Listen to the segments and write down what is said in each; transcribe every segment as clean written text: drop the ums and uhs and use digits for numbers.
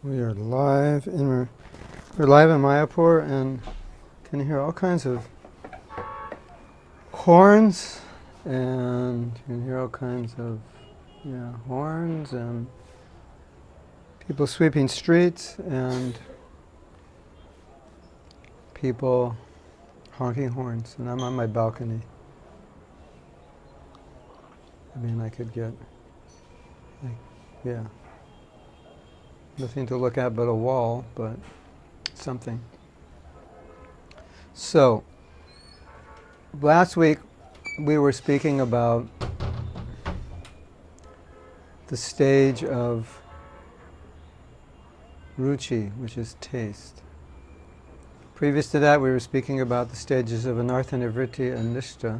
We are live in Mayapur, and can hear all kinds of horns, and you can hear all kinds of horns and people sweeping streets and people honking horns. And I'm on my balcony. I mean, I could get nothing to look at but a wall, but something. So, last week we were speaking about the stage of Ruchi, which is taste. Previous to that, we were speaking about the stages of Anartha, Nivritti, and Nishta,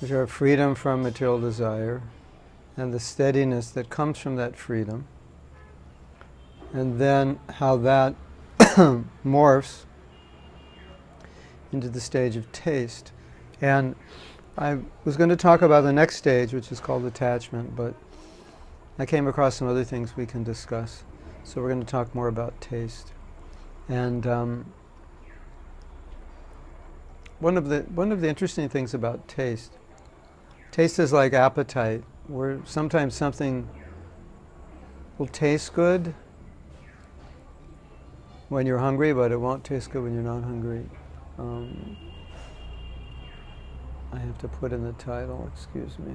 which are freedom from material desire and the steadiness that comes from that freedom. And then how that morphs into the stage of taste. And I was going to talk about the next stage, which is called attachment, but I came across some other things we can discuss. So we're going to talk more about taste. And one of the interesting things about taste is like appetite, where sometimes something will taste good when you're hungry, but it won't taste good when you're not hungry. I have to put in the title, excuse me.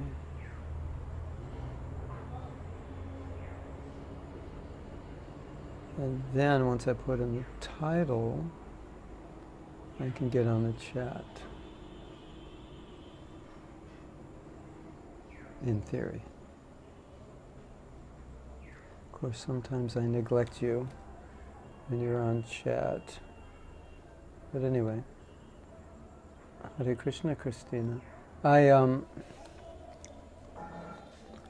And then once I put in the title, I can get on the chat. In theory. Of course, sometimes I neglect you when you're on chat. But anyway, Hare Krishna, Christina.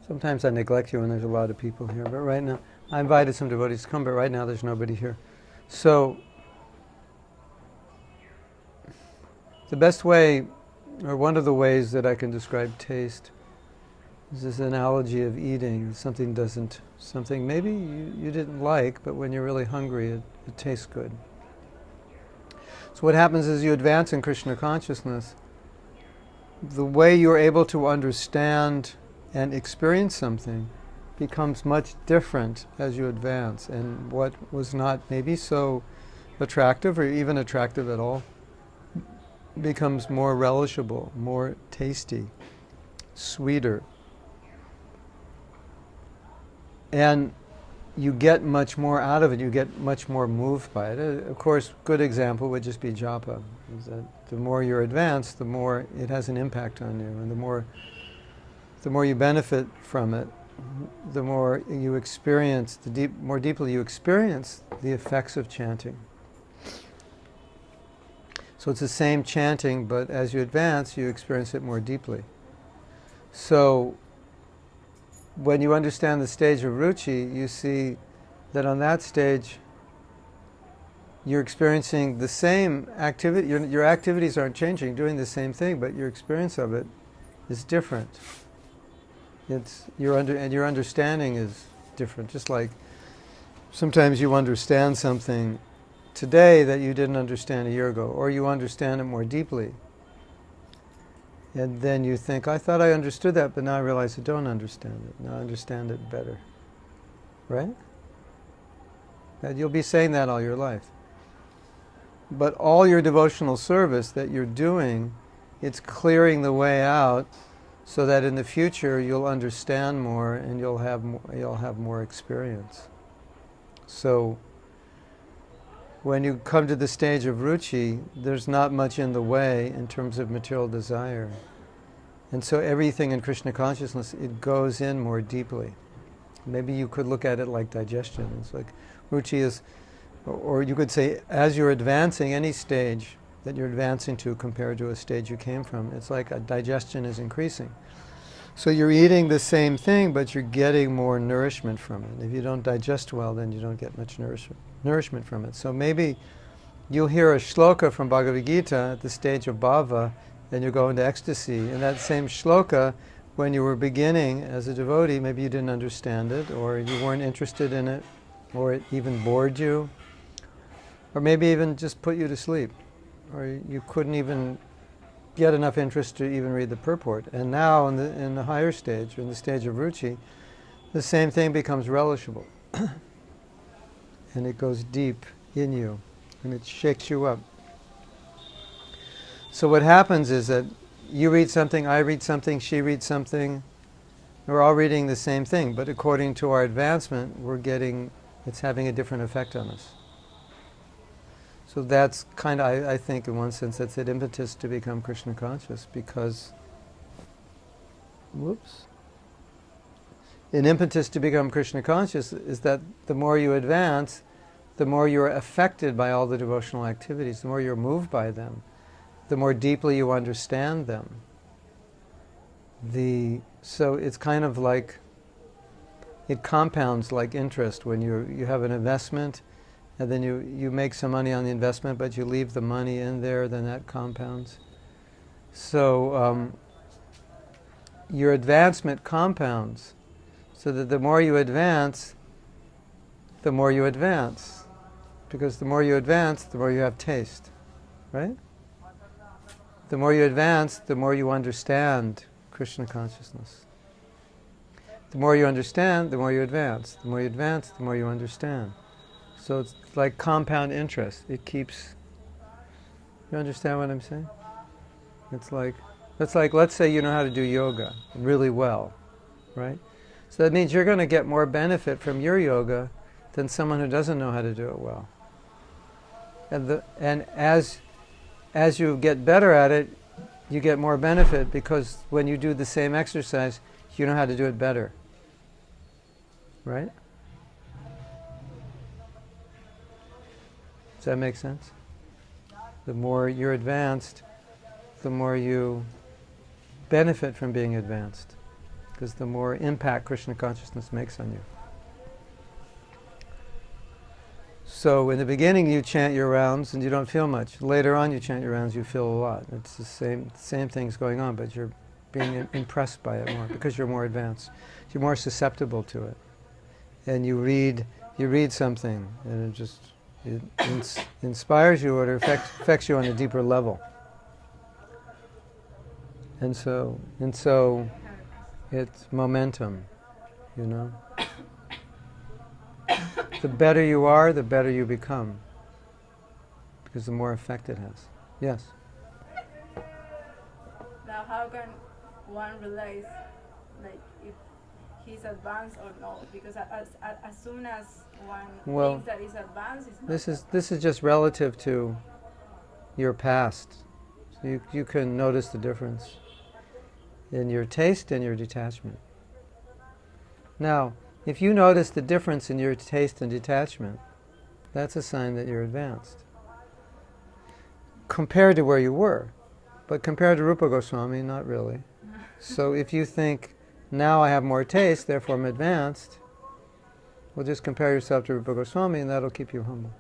Sometimes I neglect you when there's a lot of people here, but right now, I invited some devotees to come, but right now there's nobody here. So, the best way, or one of the ways that I can describe taste, is this analogy of eating. Something maybe you didn't like, but when you're really hungry, it tastes good. So what happens is you advance in Krishna consciousness, the way you're able to understand and experience something becomes much different as you advance, and what was not maybe so attractive or even attractive at all becomes more relishable, more tasty, sweeter. And you get much more out of it, you get much more moved by it. Of course, good example would just be japa, is that the more you're advanced, the more it has an impact on you, and the more you benefit from it, the more you experience, more deeply you experience the effects of chanting. So it's the same chanting, but as you advance, you experience it more deeply. So when you understand the stage of Ruchi, you see that on that stage, you're experiencing the same activity. Your activities aren't changing, doing the same thing, but your experience of it is different. Your understanding is different. Just like sometimes you understand something today that you didn't understand a year ago, or you understand it more deeply. And then you think, I thought I understood that, but now I realize I don't understand it. Now I understand it better. Right? And you'll be saying that all your life. But all your devotional service that you're doing, it's clearing the way out so that in the future you'll understand more and you'll have more experience. So when you come to the stage of Ruchi, there's not much in the way in terms of material desire. And so everything in Krishna consciousness, it goes in more deeply. Maybe you could look at it like digestion. It's like Ruchi is, or you could say, as you're advancing any stage that you're advancing to compared to a stage you came from, it's like a digestion is increasing. So you're eating the same thing, but you're getting more nourishment from it. If you don't digest well, then you don't get much nourishment from it. So maybe you'll hear a shloka from Bhagavad Gita at the stage of bhava, then you go into ecstasy. And that same shloka, when you were beginning as a devotee, maybe you didn't understand it, or you weren't interested in it, or it even bored you, or maybe even just put you to sleep, or you couldn't even get enough interest to even read the purport. And now in the higher stage, or in the stage of Ruchi, the same thing becomes relishable. And it goes deep in you, and it shakes you up. So what happens is that you read something, I read something, she reads something, we're all reading the same thing, but according to our advancement, it's having a different effect on us. So that's kind of, I think, in one sense, that's an impetus to become Krishna conscious, because, an impetus to become Krishna conscious is that the more you advance, the more you're affected by all the devotional activities, the more you're moved by them, the more deeply you understand them. So it's kind of like, it compounds like interest when you have an investment, and then you make some money on the investment, but you leave the money in there, then that compounds. So your advancement compounds, so that the more you advance, the more you advance. Because the more you advance, the more you have taste, right? The more you advance, the more you understand Krishna consciousness. The more you understand, the more you advance. The more you advance, the more you understand. So it's like compound interest. It keeps... You understand what I'm saying? It's like, let's say you know how to do yoga really well, right? So that means you're going to get more benefit from your yoga than someone who doesn't know how to do it well. And as you get better at it, you get more benefit, because when you do the same exercise, you know how to do it better. Right? Does that make sense? The more you're advanced, the more you benefit from being advanced, because the more impact Krishna consciousness makes on you. So in the beginning you chant your rounds and you don't feel much. Later on you chant your rounds, you feel a lot. It's the same things going on, but you're being impressed by it more because you're more advanced. You're more susceptible to it. And you read something and it inspires you, or it affects you on a deeper level. And so it's momentum, you know. The better you are, the better you become, because the more effect it has. Yes? Now how can one realize, like, if he's advanced or not? Because as soon as one thinks that he's advanced, it's not. This is just relative to your past. So you can notice the difference in your taste and your detachment. Now, if you notice the difference in your taste and detachment, that's a sign that you're advanced. Compared to where you were. But compared to Rupa Goswami, not really. So if you think, now I have more taste, therefore I'm advanced, well, just compare yourself to Rupa Goswami and that'll keep you humble.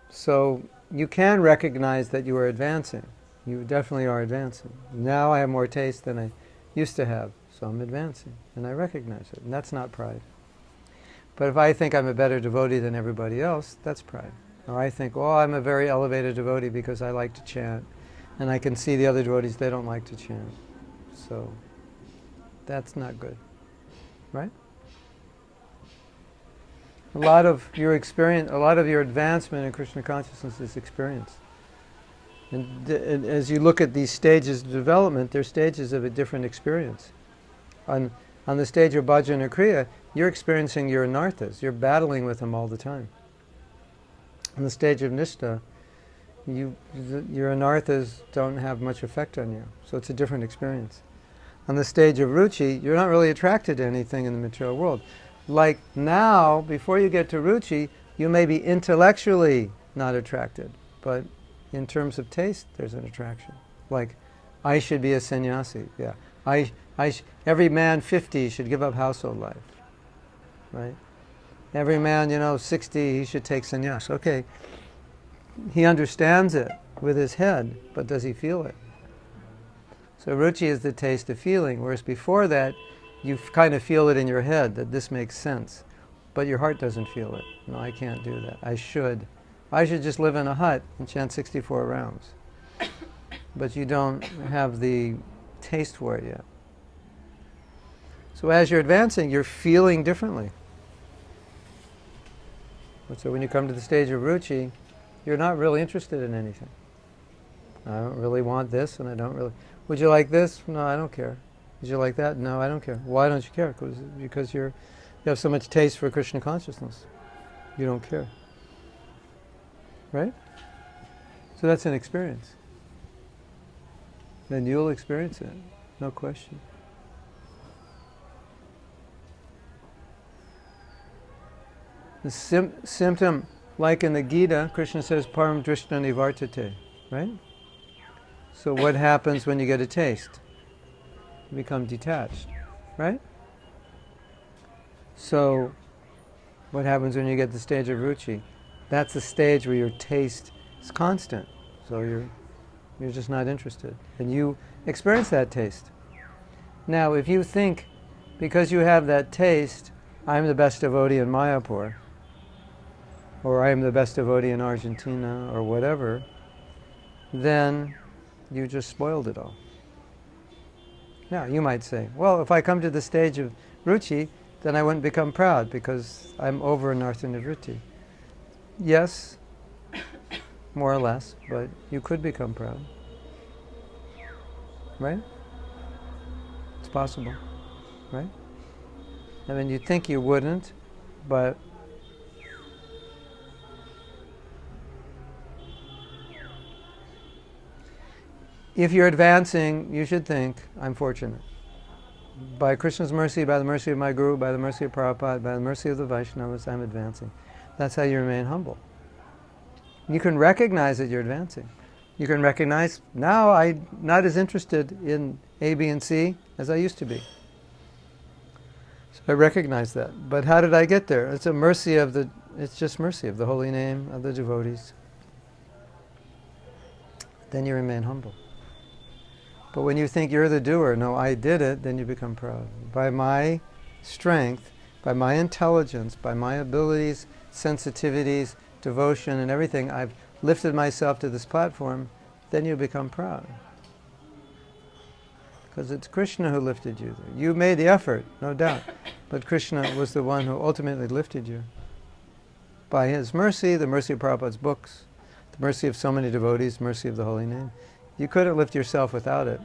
So you can recognize that you are advancing. You definitely are advancing. Now I have more taste than I used to have. So I'm advancing, and I recognize it, and that's not pride. But if I think I'm a better devotee than everybody else, that's pride. Or I think, oh, I'm a very elevated devotee because I like to chant, and I can see the other devotees, they don't like to chant. So that's not good, right? A lot of your experience, a lot of your advancement in Krishna consciousness is experience. And as you look at these stages of development, they're stages of a different experience. On the stage of bhajana kriya, you're experiencing your anarthas. You're battling with them all the time. On the stage of nishta, your anarthas don't have much effect on you. So it's a different experience. On the stage of ruchi, you're not really attracted to anything in the material world. Like now, before you get to ruchi, you may be intellectually not attracted, but in terms of taste, there's an attraction. Like, I should be a sannyasi. Yeah. Every man 50 should give up household life, right? Every man, 60, he should take sannyas. Okay, he understands it with his head, but does he feel it? So ruchi is the taste of feeling, whereas before that, you kind of feel it in your head that this makes sense. but your heart doesn't feel it. No, I can't do that. I should just live in a hut and chant 64 rounds. But you don't have the taste for it yet. So as you're advancing, you're feeling differently. So when you come to the stage of Ruchi, you're not really interested in anything. I don't really want this, and I don't really... Would you like this? No, I don't care. Would you like that? No, I don't care. Why don't you care? Because you have so much taste for Krishna consciousness. You don't care. Right? So that's an experience. Then you'll experience it. No question. The symptom, like in the Gita, Krishna says, param drishna nivartate, right? So what happens when you get a taste? You become detached, right? So what happens when you get the stage of Ruchi? That's the stage where your taste is constant. So you're just not interested. And you experience that taste. Now, if you think, because you have that taste, I'm the best devotee in Mayapur, or I am the best devotee in Argentina, or whatever, then you just spoiled it all. Now, you might say, well, if I come to the stage of Ruchi, then I wouldn't become proud because I'm over Nartha Nivritti. Yes, more or less, but you could become proud. Right? It's possible. Right? I mean, you'd think you wouldn't, but if you're advancing, you should think, I'm fortunate. By Krishna's mercy, by the mercy of my Guru, by the mercy of Prabhupada, by the mercy of the Vaishnavas, I'm advancing. That's how you remain humble. You can recognize that you're advancing. You can recognize, now I'm not as interested in A, B, and C as I used to be. So I recognize that. But how did I get there? It's just mercy of the holy name of the devotees. Then you remain humble. But when you think you're the doer, no, I did it, then you become proud. By my strength, by my intelligence, by my abilities, sensitivities, devotion, and everything, I've lifted myself to this platform, then you become proud. Because it's Krishna who lifted you there. You made the effort, no doubt, but Krishna was the one who ultimately lifted you. By his mercy, the mercy of Prabhupada's books, the mercy of so many devotees, mercy of the holy name. You couldn't lift yourself without it.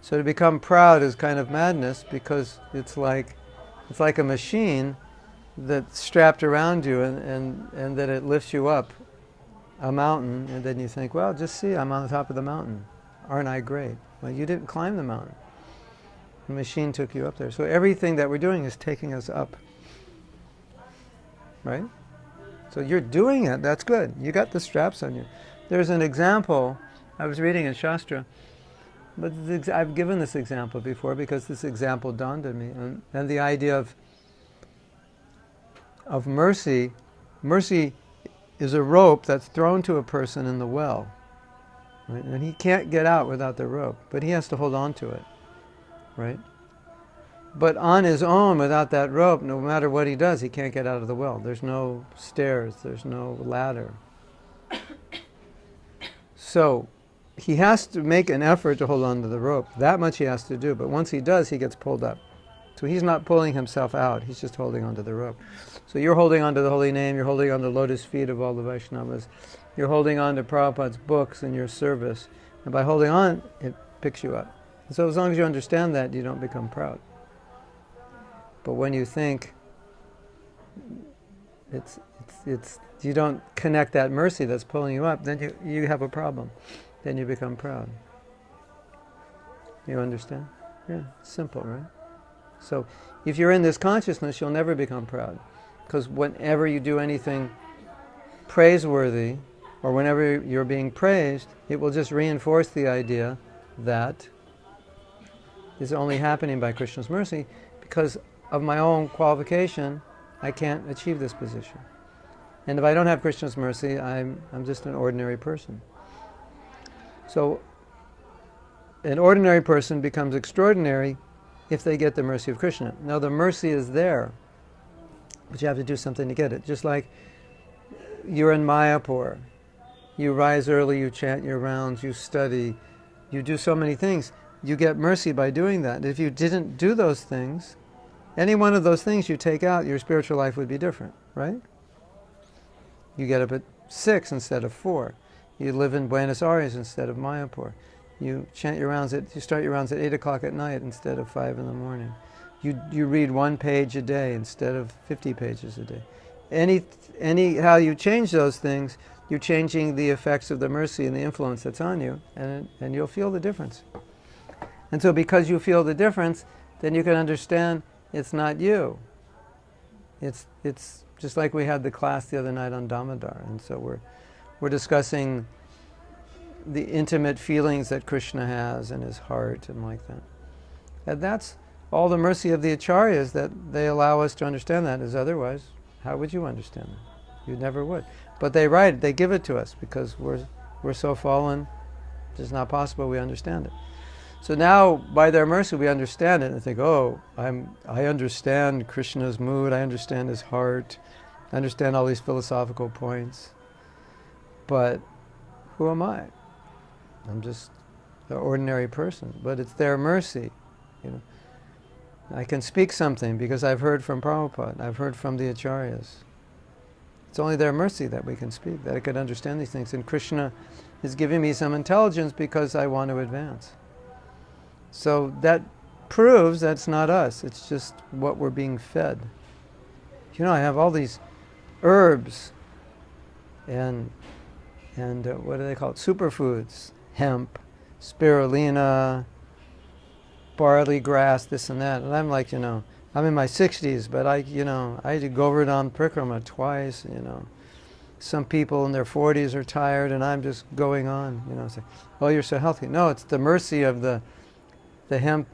So to become proud is kind of madness because it's like a machine that's strapped around you and that it lifts you up a mountain, and then you think, well, just see, I'm on the top of the mountain. Aren't I great? Well, you didn't climb the mountain. The machine took you up there. So everything that we're doing is taking us up. Right? So you're doing it, that's good. You got the straps on you. There's an example, I was reading in Shastra, but I've given this example before because this example dawned on me. And the idea of mercy, mercy is a rope that's thrown to a person in the well. Right? And he can't get out without the rope, but he has to hold on to it. Right? But on his own, without that rope, no matter what he does, he can't get out of the well. There's no stairs, there's no ladder. So he has to make an effort to hold on to the rope. That much he has to do, but once he does, he gets pulled up. So he's not pulling himself out, he's just holding onto the rope. So you're holding onto the holy name, you're holding on to the lotus feet of all the Vaishnavas, you're holding on to Prabhupada's books and your service, and by holding on, it picks you up. And so as long as you understand that, you don't become proud. But when you think you don't connect that mercy that's pulling you up, then you have a problem. Then you become proud. You understand? Yeah, simple, right? So if you're in this consciousness, you'll never become proud. Because whenever you do anything praiseworthy, or whenever you're being praised, it will just reinforce the idea that is only happening by Krishna's mercy, because of my own qualification, I can't achieve this position. And if I don't have Krishna's mercy, I'm just an ordinary person. So an ordinary person becomes extraordinary if they get the mercy of Krishna. Now the mercy is there. But you have to do something to get it. Just like you're in Mayapur. You rise early, you chant your rounds, you study, you do so many things. You get mercy by doing that. If you didn't do those things, any one of those things you take out, your spiritual life would be different, right? You get up at 6 instead of 4. You live in Buenos Aires instead of Mayapur. You chant your rounds you start your rounds at 8 o'clock at night instead of 5 in the morning. You read 1 page a day instead of 50 pages a day. How you change those things, you're changing the effects of the mercy and the influence that's on you, and you'll feel the difference. And so because you feel the difference, then you can understand it's not you. It's just like we had the class the other night on Damodar, and so we're discussing the intimate feelings that Krishna has in his heart and like that. And that's all the mercy of the acharyas, that they allow us to understand that, as otherwise, how would you understand that? You never would. But they write it, they give it to us because we're so fallen, it's not possible we understand it. So now, by their mercy, we understand it and think, oh, I understand Krishna's mood, I understand his heart, I understand all these philosophical points. But who am I? I'm just an ordinary person. But it's their mercy, you know. I can speak something because I've heard from Prabhupada, I've heard from the acharyas. It's only their mercy that we can speak, that I could understand these things. And Krishna is giving me some intelligence because I want to advance. So that proves that's not us, it's just what we're being fed. You know, I have all these herbs and what do they call it? Superfoods, hemp, spirulina, barley grass, this and that. And I'm like, I'm in my 60s, but I did Govardhan Prikrama twice, Some people in their 40s are tired, and I'm just going on, say, oh, you're so healthy. No, it's the mercy of the hemp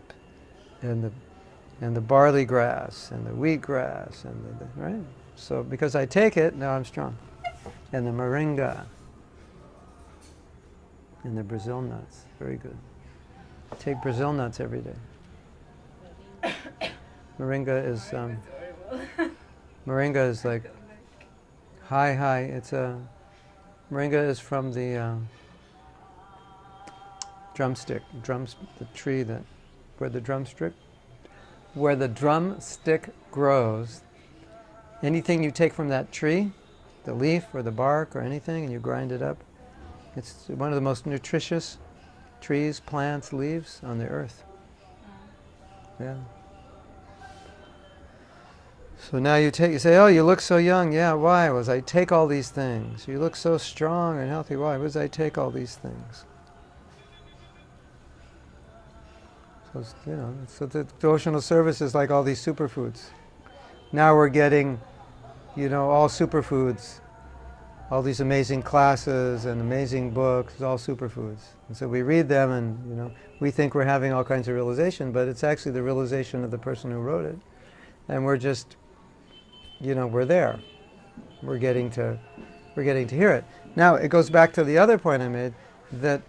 and the barley grass and the wheat grass and right. So because I take it, now I'm strong. And the moringa and the Brazil nuts, very good. Take Brazil nuts every day. Moringa is like high. Moringa is from the drumstick, the tree where the drumstick grows. Anything you take from that tree, the leaf or the bark or anything, and you grind it up, it's one of the most nutritious trees, plants, leaves on the earth. Yeah. So now you say, oh, you look so young. Yeah, why? Was I take all these things? You look so strong and healthy. Why? Was I take all these things? So the devotional service is like all these superfoods. Now we're getting, all superfoods, all these amazing classes and amazing books, all superfoods. And so we read them and, we think we're having all kinds of realization, but it's actually the realization of the person who wrote it. And we're just, we're there. We're getting to hear it. Now, it goes back to the other point I made, that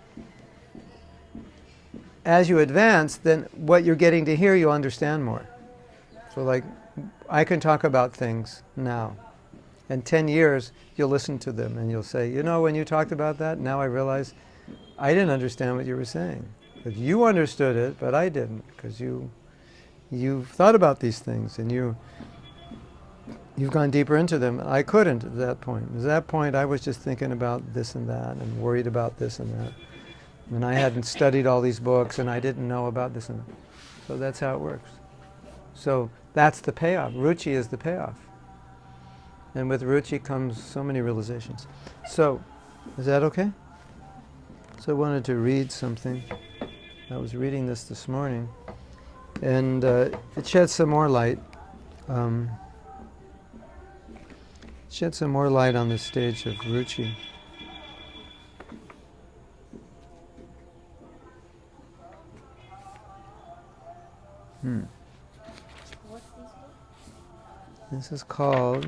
as you advance, then what you're getting to hear, you'll understand more. So like, I can talk about things now. In 10 years, you'll listen to them and you'll say, when you talked about that, now I realize I didn't understand what you were saying. But you understood it, but I didn't, because you've thought about these things and you've gone deeper into them. I couldn't at that point. At that point, I was just thinking about this and that and worried about this and that. And I hadn't studied all these books and I didn't know about this and that. So that's how it works. So that's the payoff. Ruchi is the payoff. And with Ruchi comes so many realizations. So, is that okay? So I wanted to read something. I was reading this morning. And it sheds some more light. Shed some more light on the stage of Ruchi. What's this book? This is called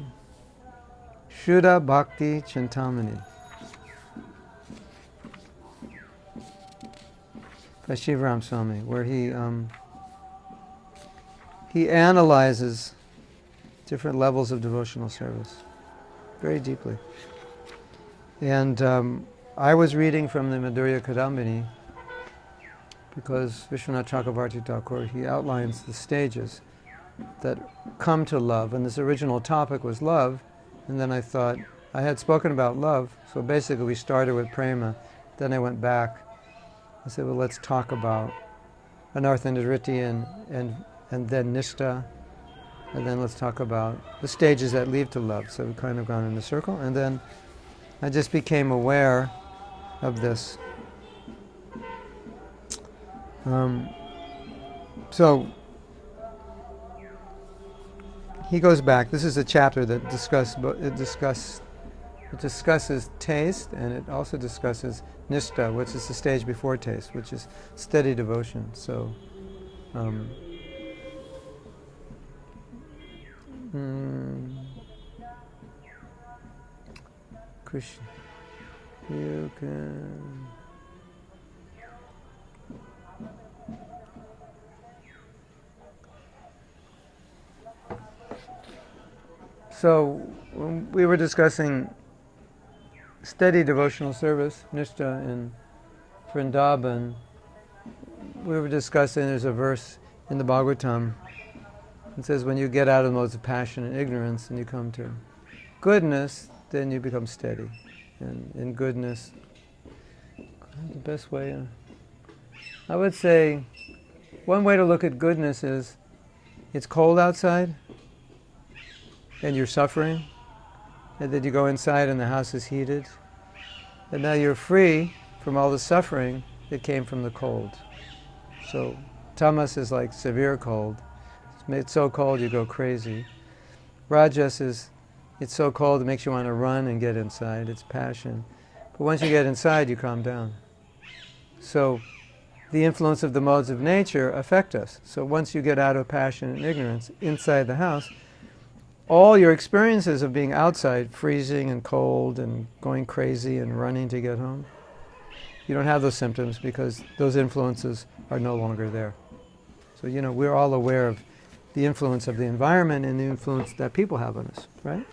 Shuddha Bhakti Chintamani by Shivaram Swami, where he analyzes different levels of devotional service, very deeply. And I was reading from the Madhurya Kadambini because Vishwanath Chakravarti Thakur, he outlines the stages that come to love, and this original topic was love, and then I thought, I had spoken about love, so basically we started with prema, then I went back, I said, well, let's talk about anartha and nivritti and then nishta, and then let's talk about the stages that lead to love. So we've kind of gone in a circle, and then I just became aware of this. So he goes back. This is a chapter that discusses taste, and it also discusses nishta, which is the stage before taste, which is steady devotion. So, Krishna, you can. So, when we were discussing steady devotional service, nishta, in Vrindavan, we were discussing, there's a verse in the Bhagavatam, it says, when you get out of the modes of passion and ignorance and you come to goodness, then you become steady. And in goodness, the best way, I would say, one way to look at goodness is, it's cold outside, and you're suffering, and then you go inside and the house is heated, and now you're free from all the suffering that came from the cold. So tamas is like severe cold. It's so cold you go crazy. Rajas is, it's so cold it makes you want to run and get inside. It's passion. But once you get inside, you calm down. So the influence of the modes of nature affect us. So once you get out of passion and ignorance inside the house, all your experiences of being outside, freezing and cold and going crazy and running to get home, you don't have those symptoms because those influences are no longer there. So, we're all aware of the influence of the environment and the influence that people have on us, right?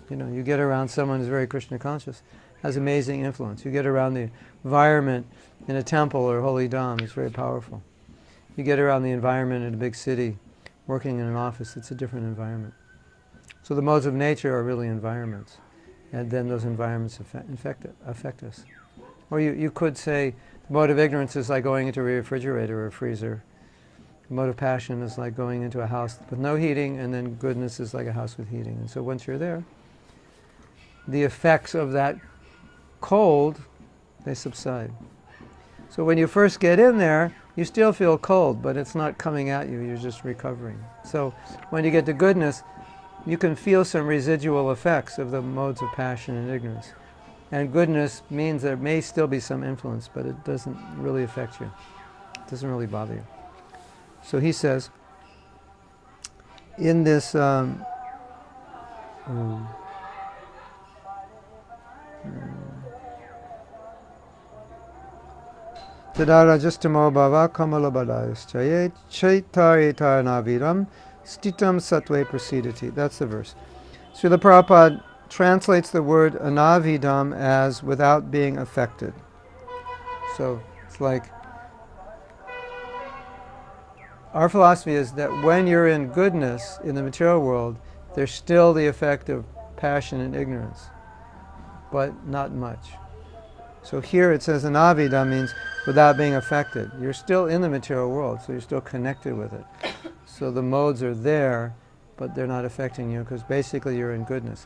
You get around someone who's very Krishna conscious, has amazing influence. You get around the environment in a temple or holy dham, it's very powerful. You get around the environment in a big city, working in an office, it's a different environment. So the modes of nature are really environments, and then those environments affect us. Or you could say the mode of ignorance is like going into a refrigerator or a freezer. The mode of passion is like going into a house with no heating, and then goodness is like a house with heating. And so once you're there, the effects of that cold, they subside. So when you first get in there, you still feel cold, but it's not coming at you, you're just recovering. So when you get to goodness, you can feel some residual effects of the modes of passion and ignorance. And goodness means there may still be some influence, but it doesn't really affect you. It doesn't really bother you. So he says, in this Tadara justamo bhava kamalabadayaschaye chaitaritar naviram stitam satve prasidati. That's the verse. Srila Prabhupada translates the word anavidam as without being affected. So it's like, our philosophy is that when you're in goodness in the material world, there's still the effect of passion and ignorance, but not much. So here it says anavidam means without being affected. You're still in the material world, so you're still connected with it. So the modes are there, but they're not affecting you because basically you're in goodness.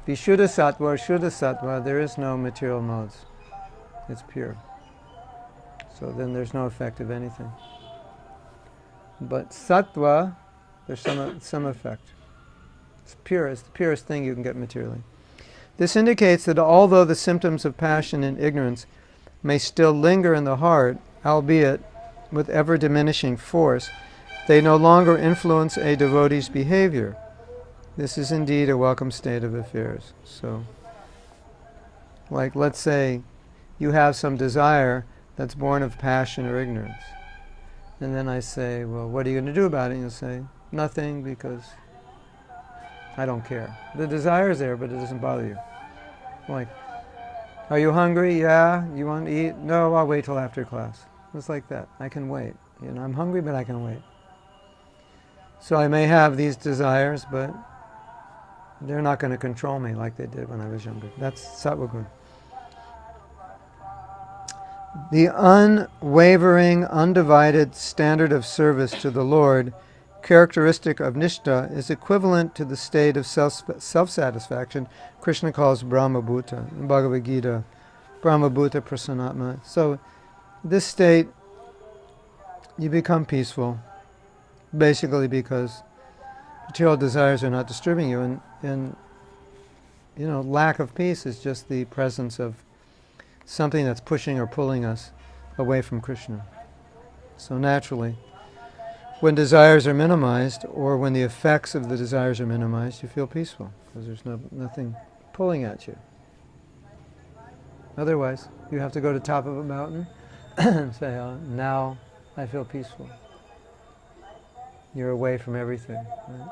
Vishuddha sattva or shuddha sattva, there is no material modes. It's pure. So then there's no effect of anything. But sattva, there's some effect. It's pure. It's the purest thing you can get materially. This indicates that although the symptoms of passion and ignorance may still linger in the heart, albeit with ever-diminishing force, they no longer influence a devotee's behavior. This is indeed a welcome state of affairs. So, like, let's say you have some desire that's born of passion or ignorance. And then I say, well, what are you going to do about it? And you'll say, nothing, because I don't care. The desire is there, but it doesn't bother you. Like, are you hungry? Yeah. You want to eat? No, I'll wait till after class. It's like that. I can wait. I'm hungry, but I can wait. So I may have these desires, but they're not going to control me like they did when I was younger. That's sattva-gun. The unwavering, undivided standard of service to the Lord, characteristic of Nishtha, is equivalent to the state of self-satisfaction Krishna calls Brahmabhuta in Bhagavad Gita, Brahmabhuta Prasannatma. So this state, you become peaceful, basically because material desires are not disturbing you, and lack of peace is just the presence of something that's pushing or pulling us away from Krishna. So naturally, when desires are minimized, or when the effects of the desires are minimized, you feel peaceful, because there's nothing pulling at you. Otherwise, you have to go to the top of a mountain and say, now I feel peaceful. You're away from everything. Right?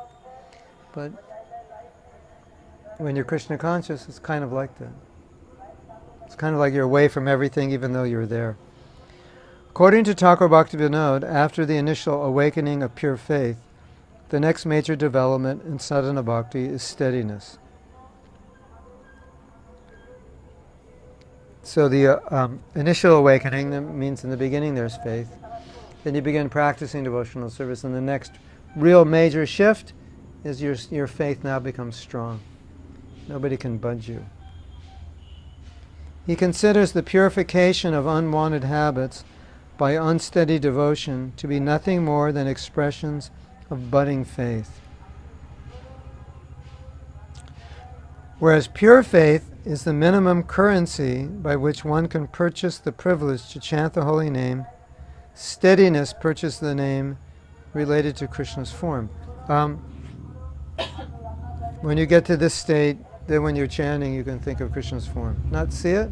But when you're Krishna conscious, it's kind of like that. It's kind of like you're away from everything even though you're there. According to Thakur Bhaktivinoda, after the initial awakening of pure faith, the next major development in sadhana bhakti is steadiness. So the initial awakening means in the beginning there's faith. Then you begin practicing devotional service, and the next real major shift is your faith now becomes strong. Nobody can budge you. He considers the purification of unwanted habits by unsteady devotion to be nothing more than expressions of budding faith. Whereas pure faith is the minimum currency by which one can purchase the privilege to chant the holy name, steadiness purchases the name related to Krishna's form. When you get to this state, then when you're chanting, you can think of Krishna's form. Not see it,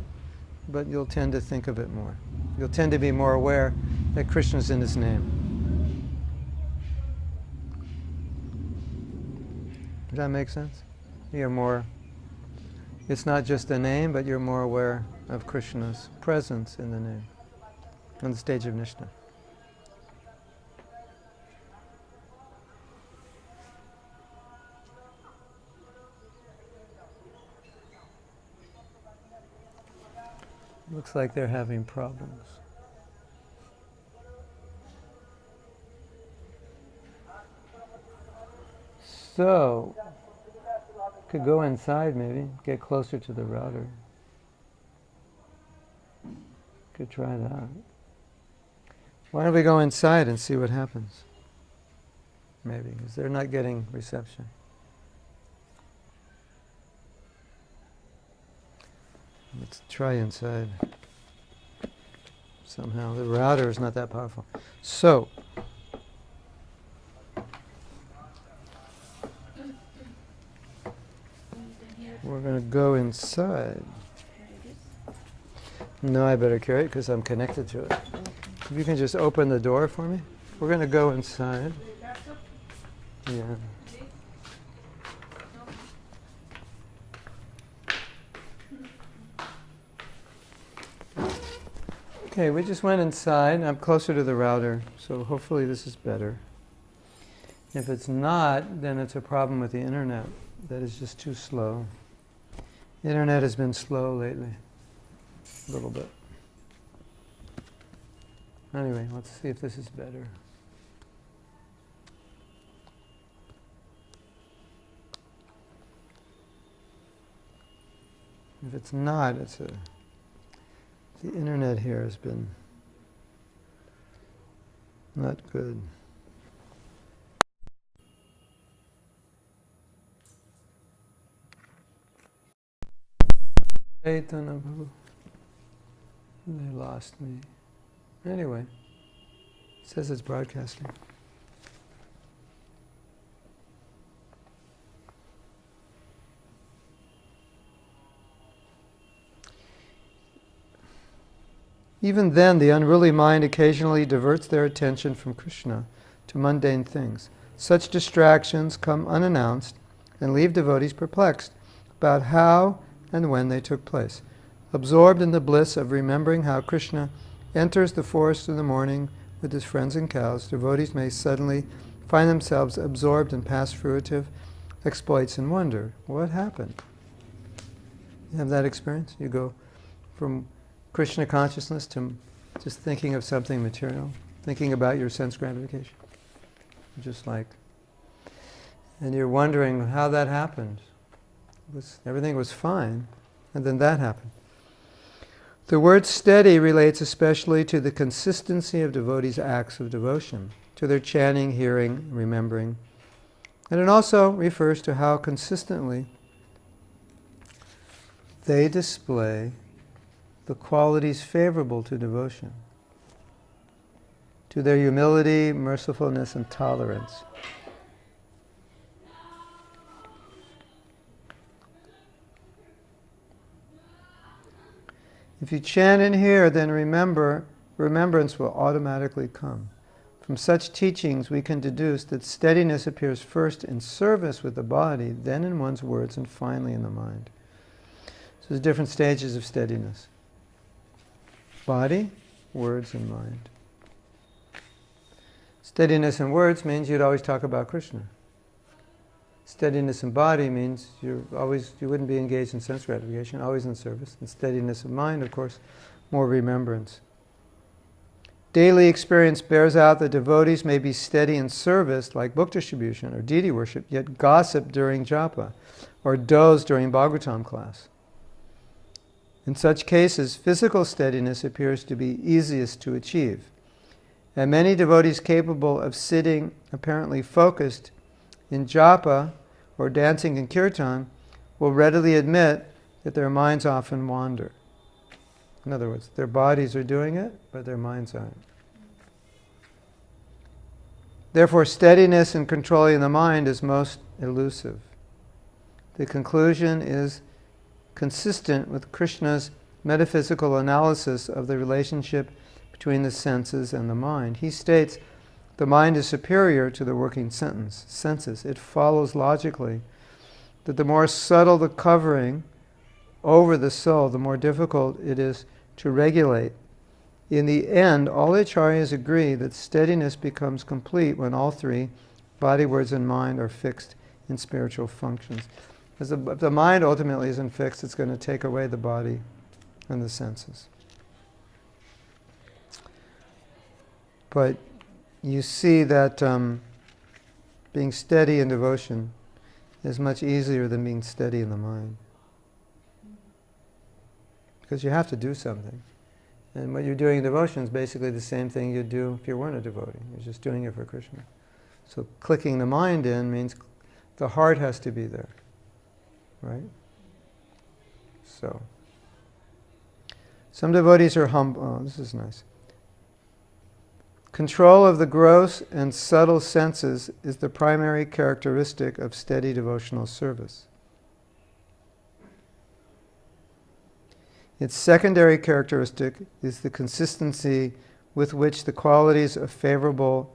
but you'll tend to think of it more. You'll tend to be more aware that Krishna's in his name. Does that make sense? You're more, it's not just a name, but you're more aware of Krishna's presence in the name, on the stage of Nishtha. Looks like they're having problems. So, could go inside maybe, get closer to the router. Could try that. Why don't we go inside and see what happens? Maybe, because they're not getting reception. Let's try inside. Somehow, the router is not that powerful. So, we're going to go inside. No, I better carry it because I'm connected to it. If you can just open the door for me. We're going to go inside. Yeah. Okay, we just went inside. I'm closer to the router, so hopefully this is better. If it's not, then it's a problem with the internet. That is just too slow. The internet has been slow lately. A little bit. Anyway, let's see if this is better. If it's not, the internet here has been not good. They lost me. Anyway, it says it's broadcasting. Even then, the unruly mind occasionally diverts their attention from Krishna to mundane things. Such distractions come unannounced and leave devotees perplexed about how and when they took place. Absorbed in the bliss of remembering how Krishna enters the forest in the morning with his friends and cows, devotees may suddenly find themselves absorbed in past fruitive exploits and wonder. What happened? You have that experience? You go from Krishna consciousness to just thinking of something material, thinking about your sense gratification. Just like, and you're wondering how that happened. Everything was fine, and then that happened. The word steady relates especially to the consistency of devotees' acts of devotion, to their chanting, hearing, remembering. And it also refers to how consistently they display the qualities favorable to devotion, to their humility, mercifulness, and tolerance. If you chant and hear, then remembrance will automatically come. From such teachings, we can deduce that steadiness appears first in service with the body, then in one's words, and finally in the mind. So there's different stages of steadiness. Body, words, and mind. Steadiness in words means you'd always talk about Krishna. Steadiness in body means you wouldn't be engaged in sense gratification, always in service. And steadiness of mind, of course, more remembrance. Daily experience bears out that devotees may be steady in service, like book distribution or deity worship, yet gossip during japa, or doze during Bhagavatam class. In such cases, physical steadiness appears to be easiest to achieve. And many devotees capable of sitting apparently focused in japa or dancing in kirtan will readily admit that their minds often wander. In other words, their bodies are doing it, but their minds aren't. Therefore, steadiness in controlling the mind is most elusive. The conclusion is consistent with Krishna's metaphysical analysis of the relationship between the senses and the mind. He states, the mind is superior to the working senses. It follows logically that the more subtle the covering over the soul, the more difficult it is to regulate. In the end, all acharyas agree that steadiness becomes complete when all three, body, words, and mind, are fixed in spiritual functions. If the mind ultimately isn't fixed, it's going to take away the body and the senses. But you see that being steady in devotion is much easier than being steady in the mind. Because you have to do something. And what you're doing in devotion is basically the same thing you'd do if you weren't a devotee. You're just doing it for Krishna. So clicking the mind in means the heart has to be there. Right? So, some devotees are humble. Oh, this is nice. Control of the gross and subtle senses is the primary characteristic of steady devotional service. Its secondary characteristic is the consistency with which the qualities favorable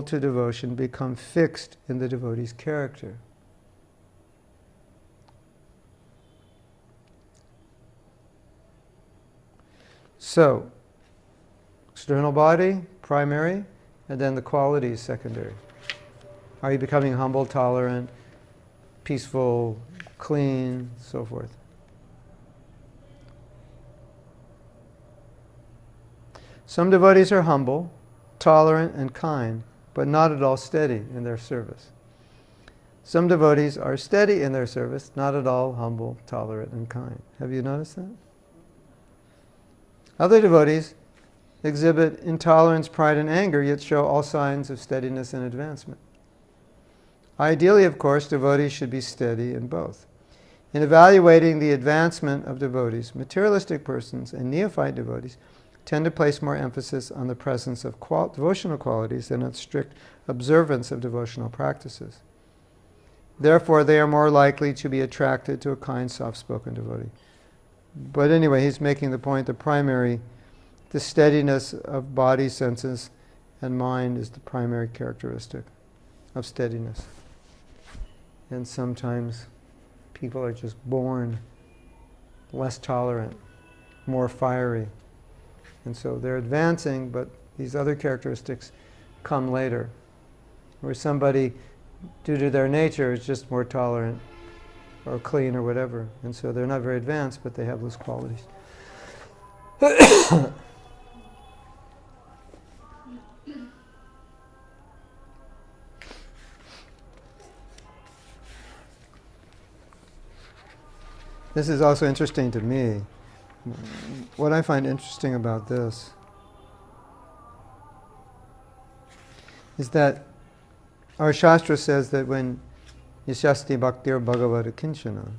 to devotion become fixed in the devotee's character. So, external body, primary, and then the qualities, secondary. Are you becoming humble, tolerant, peaceful, clean, so forth? Some devotees are humble, tolerant, and kind, but not at all steady in their service. Some devotees are steady in their service, not at all humble, tolerant, and kind. Have you noticed that? Other devotees exhibit intolerance, pride, and anger, yet show all signs of steadiness and advancement. Ideally, of course, devotees should be steady in both. In evaluating the advancement of devotees, materialistic persons and neophyte devotees tend to place more emphasis on the presence of devotional qualities than on strict observance of devotional practices. Therefore, they are more likely to be attracted to a kind, soft-spoken devotee. But anyway, he's making the point, the steadiness of body, senses, and mind is the primary characteristic of steadiness. And sometimes people are just born less tolerant, more fiery. And so they're advancing, but these other characteristics come later. Where somebody, due to their nature, is just more tolerant or clean or whatever. And so they're not very advanced, but they have those qualities. This is also interesting to me. What I find interesting about this is that our Shastra says that when Yashasti Bhaktir Bhagavata Kinchana,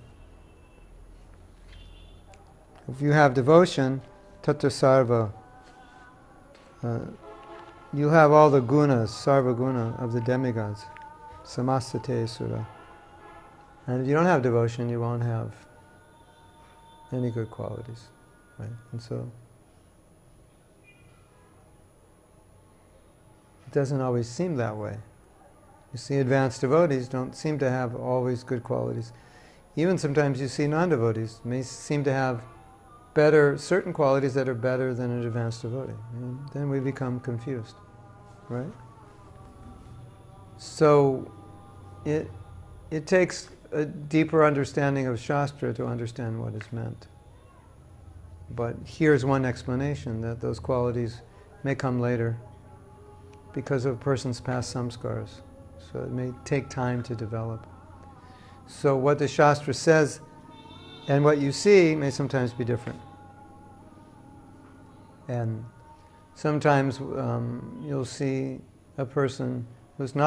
if you have devotion, Tatra Sarva, you have all the gunas, Sarva Guna of the demigods, Samasate Sura. And if you don't have devotion, you won't have any good qualities, right? And so it doesn't always seem that way. You see, advanced devotees don't seem to have always good qualities. Even sometimes you see non-devotees may seem to have certain qualities that are better than an advanced devotee. And then we become confused, right? So it takes a deeper understanding of Shastra to understand what is meant. But here's one explanation, that those qualities may come later because of a person's past samskars. So it may take time to develop. So what the Shastra says and what you see may sometimes be different. And sometimes you'll see a person who's not